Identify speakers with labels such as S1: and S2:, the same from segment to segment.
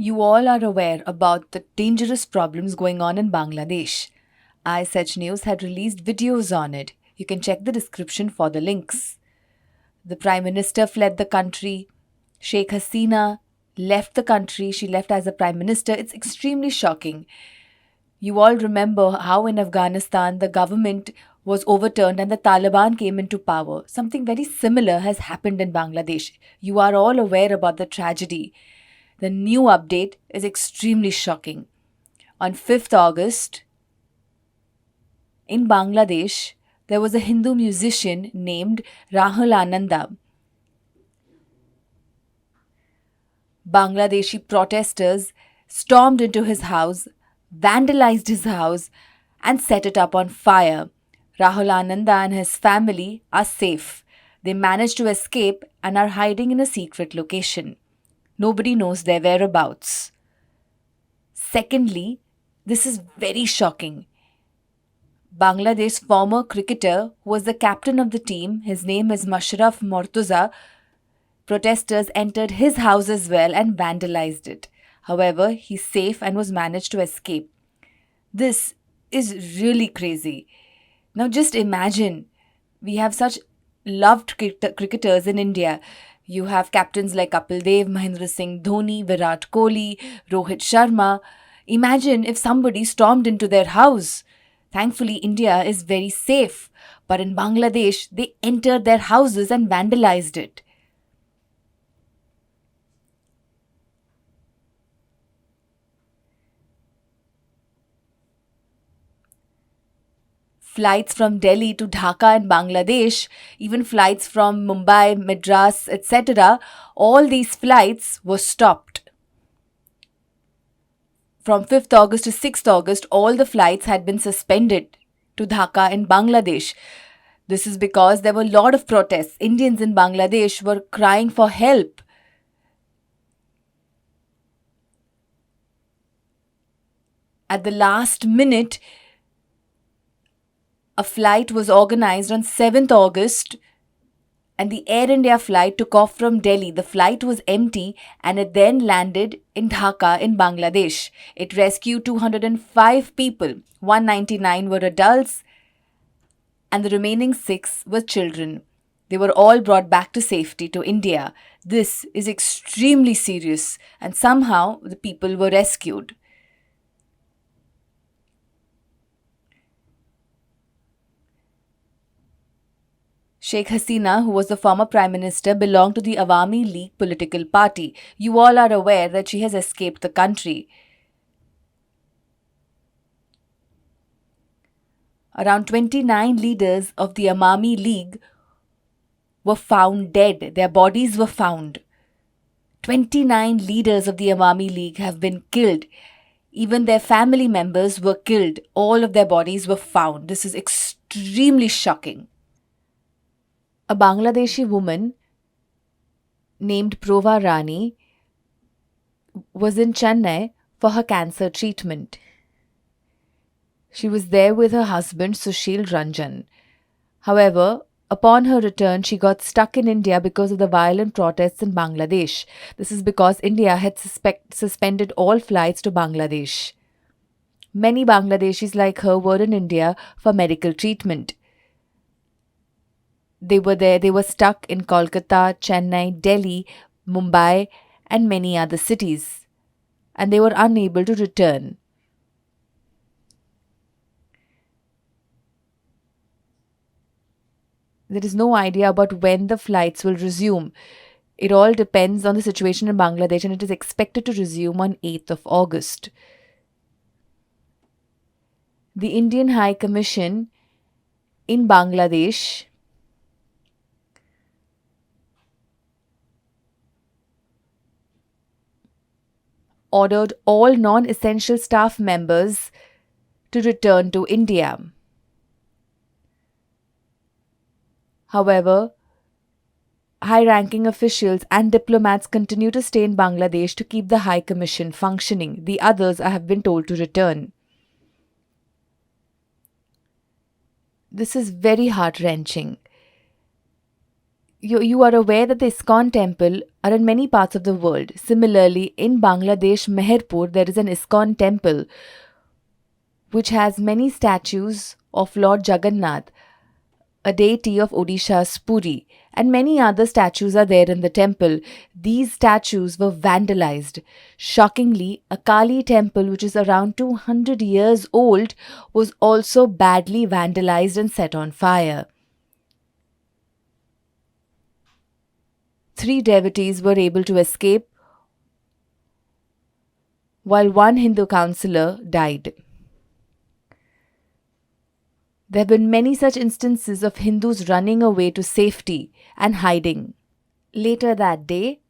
S1: You all are aware about the dangerous problems going on in Bangladesh. iSech News had released videos on it. You can check the description for the links. The Prime Minister fled the country. Sheikh Hasina left the country. She left as a Prime Minister. It's extremely shocking. You all remember how in Afghanistan the government was overturned and the Taliban came into power. Something very similar has happened in Bangladesh. You are all aware about the tragedy. The new update is extremely shocking. On 5th August, in Bangladesh, there was a Hindu musician named Rahul Ananda. Bangladeshi protesters stormed into his house, vandalized his house, and set it up on fire. Rahul Ananda and his family are safe. They managed to escape and are hiding in a secret location. Nobody knows their whereabouts. Secondly, this is very shocking. Bangladesh's former cricketer, who was the captain of the team, his name is Mashraf Mortuza, protesters entered his house as well and vandalized it. However, he's safe and was managed to escape. This is really crazy. Now just imagine, we have such loved cricketers in India. You have captains like Kapil Dev, Mahendra Singh Dhoni, Virat Kohli, Rohit Sharma. Imagine if somebody stormed into their house. Thankfully, India is very safe. But in Bangladesh, they entered their houses and vandalized it. Flights from Delhi to Dhaka in Bangladesh, even flights from Mumbai, Madras, etc., all these flights were stopped. From 5th August to 6th August, all the flights had been suspended to Dhaka in Bangladesh. This is because there were a lot of protests. Indians in Bangladesh were crying for help. At the last minute, a flight was organized on 7th August and the Air India flight took off from Delhi. The flight was empty and it then landed in Dhaka in Bangladesh. It rescued 205 people. 199 were adults and the remaining 6 were children. They were all brought back to safety to India. This is extremely serious and somehow the people were rescued. Sheikh Hasina, who was the former Prime Minister, belonged to the Awami League political party. You all are aware that she has escaped the country. Around 29 leaders of the Awami League were found dead. Their bodies were found. 29 leaders of the Awami League have been killed. Even their family members were killed. All of their bodies were found. This is extremely shocking. A Bangladeshi woman named Prova Rani was in Chennai for her cancer treatment. She was there with her husband Sushil Ranjan. However, upon her return, she got stuck in India because of the violent protests in Bangladesh. This is because India had suspended all flights to Bangladesh. Many Bangladeshis like her were in India for medical treatment. They were there, they were stuck in Kolkata, Chennai, Delhi, Mumbai, and many other cities, and they were unable to return. There is no idea about when the flights will resume. It all depends on the situation in Bangladesh, and it is expected to resume on 8th of August. The Indian High Commission in Bangladesh ordered all non-essential staff members to return to India. However, high-ranking officials and diplomats continue to stay in Bangladesh to keep the High Commission functioning. The others have been told to return. This is very heart-wrenching. You are aware that the ISKCON temple are in many parts of the world. Similarly, in Bangladesh, Meherpur, there is an ISKCON temple which has many statues of Lord Jagannath, a deity of Odisha's Puri, and many other statues are there in the temple. These statues were vandalized. Shockingly, a Kali temple, which is around 200 years old, was also badly vandalized and set on fire. 3 devotees were able to escape, while one Hindu councillor died. There have been many such instances of Hindus running away to safety and hiding. Later that day,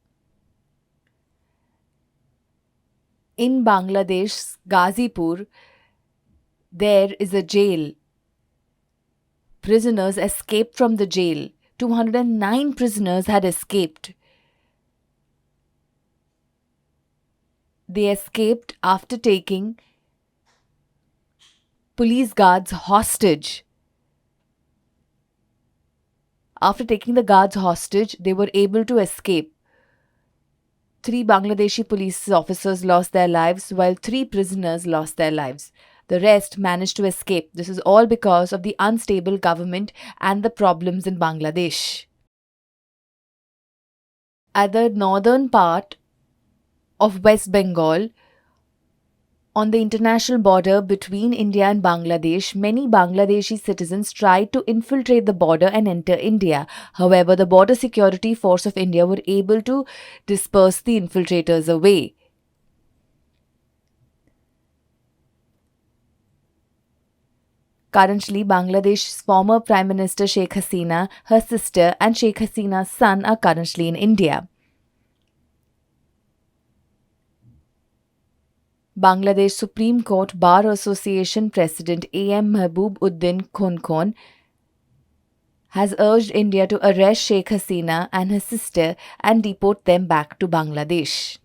S1: in Bangladesh's Ghazipur, there is a jail. Prisoners escaped from the jail. 209 prisoners had escaped. They escaped after taking police guards hostage. After taking the guards hostage, they were able to escape. 3 Bangladeshi police officers lost their lives, while 3 prisoners lost their lives. The rest managed to escape. This is all because of the unstable government and the problems in Bangladesh. At the northern part of West Bengal, on the international border between India and Bangladesh, many Bangladeshi citizens tried to infiltrate the border and enter India. However, the Border Security Force of India were able to disperse the infiltrators away. Currently, Bangladesh's former Prime Minister Sheikh Hasina, her sister, and Sheikh Hasina's son are currently in India. Bangladesh Supreme Court Bar Association President A.M. Mahbub Uddin Khonkhon has urged India to arrest Sheikh Hasina and her sister and deport them back to Bangladesh.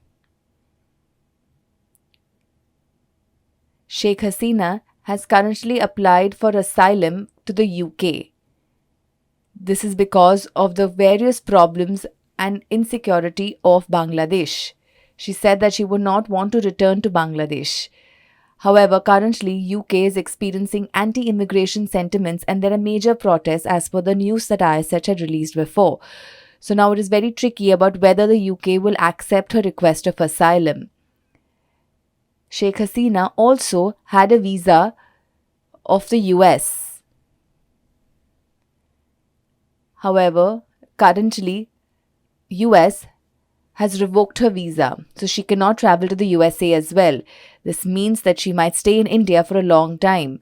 S1: Sheikh Hasina has currently applied for asylum to the UK. This is because of the various problems and insecurity of Bangladesh. She said that she would not want to return to Bangladesh. However, currently UK is experiencing anti-immigration sentiments and there are major protests as per the news that ISH had released before. So now it is very tricky about whether the UK will accept her request of asylum. Sheikh Hasina also had a visa of the US. However, currently US has revoked her visa, so she cannot travel to the USA as well. This means that she might stay in India for a long time.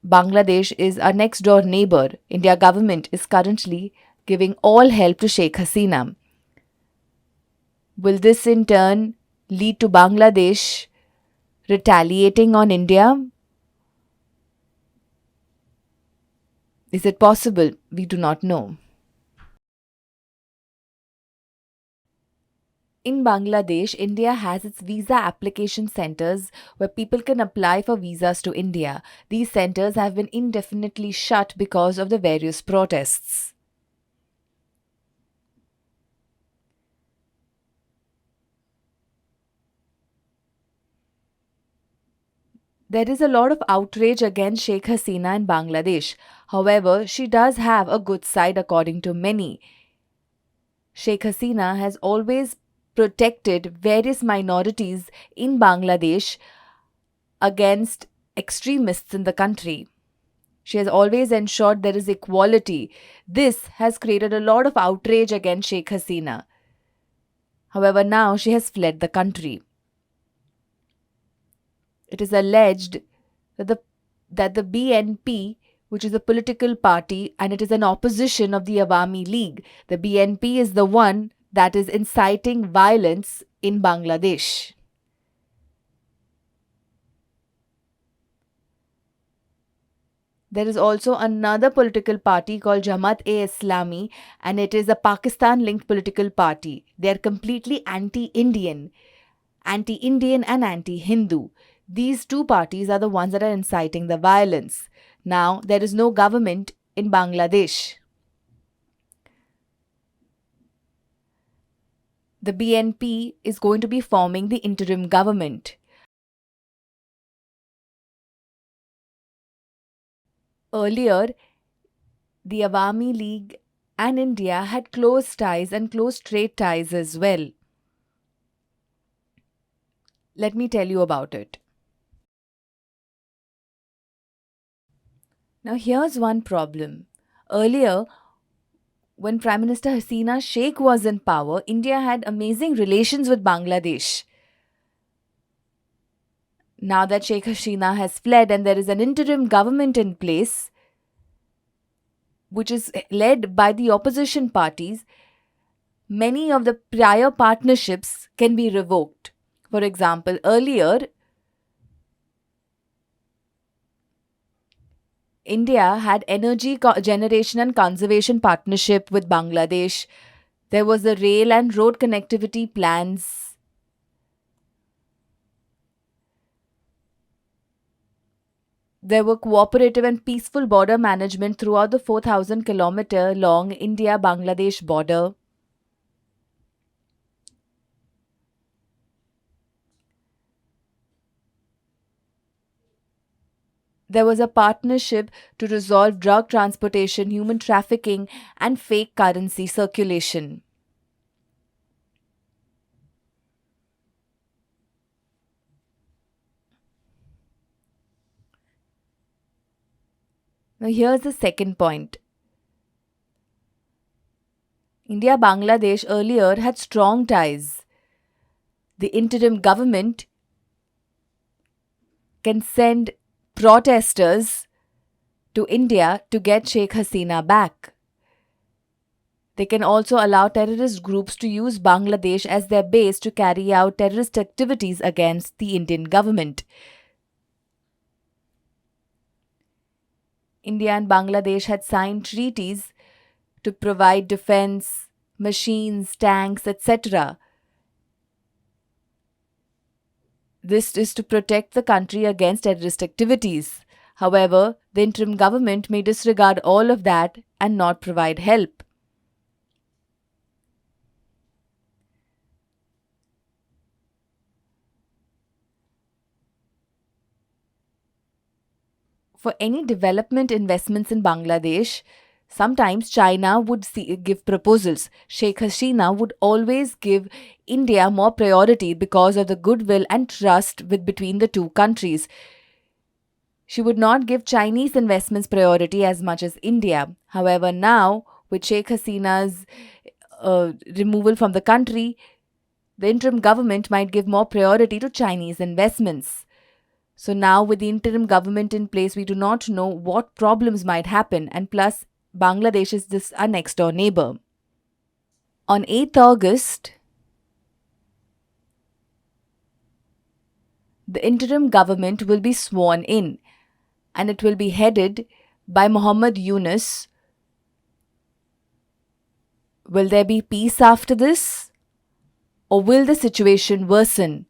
S1: Bangladesh is our next door neighbor. India government is currently giving all help to Sheikh Hasina. Will this in turn lead to Bangladesh retaliating on India? Is it possible? We do not know. In Bangladesh, India has its visa application centers where people can apply for visas to India. These centers have been indefinitely shut because of the various protests. There is a lot of outrage against Sheikh Hasina in Bangladesh. However, she does have a good side according to many. Sheikh Hasina has always protected various minorities in Bangladesh against extremists in the country. She has always ensured there is equality. This has created a lot of outrage against Sheikh Hasina. However, now she has fled the country. It is alleged that the BNP, which is a political party and it is an opposition of the Awami League, the BNP is the one that is inciting violence in Bangladesh. There is also another political party called Jamaat-e-Islami, and it is a Pakistan-linked political party. They are completely anti-Indian and anti-Hindu. These two parties are the ones that are inciting the violence. Now, there is no government in Bangladesh. the BNP is going to be forming the interim government. Earlier, the Awami League and India had close ties and close trade ties as well. Let me tell you about it. Now, here's one problem. Earlier, when Prime Minister Hasina Sheikh was in power, India had amazing relations with Bangladesh. Now that Sheikh Hasina has fled and there is an interim government in place, which is led by the opposition parties, many of the prior partnerships can be revoked. For example, earlier, India had energy generation and conservation partnership with Bangladesh. There was the rail and road connectivity plans. There were cooperative and peaceful border management throughout the 4,000-kilometer long India-Bangladesh border. There was a partnership to resolve drug transportation, human trafficking, and fake currency circulation. Now, here's the second point. India Bangladesh earlier had strong ties. The interim government can send protesters to India to get Sheikh Hasina back. They can also allow terrorist groups to use Bangladesh as their base to carry out terrorist activities against the Indian government. India and Bangladesh had signed treaties to provide defense, machines, tanks, etc. This is to protect the country against terrorist activities. However, the interim government may disregard all of that and not provide help. For any development investments in Bangladesh, sometimes China would give proposals. Sheikh Hasina would always give India more priority because of the goodwill and trust between the two countries. She would not give Chinese investments priority as much as India. However, now, with Sheikh Hasina's removal from the country, the interim government might give more priority to Chinese investments. So now with the interim government in place, we do not know what problems might happen, and plus Bangladesh is just our next door neighbor. On 8th August, the interim government will be sworn in and it will be headed by Muhammad Yunus. Will there be peace after this? Or will the situation worsen?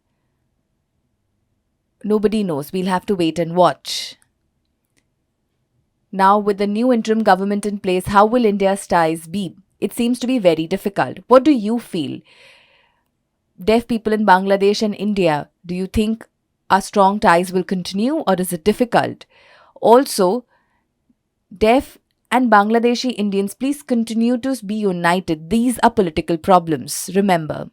S1: Nobody knows. We'll have to wait and watch. Now, with the new interim government in place, how will India's ties be? It seems to be very difficult. What do you feel? Deaf people in Bangladesh and India, do you think our strong ties will continue or is it difficult? Also, deaf and Bangladeshi Indians, please continue to be united. These are political problems, remember.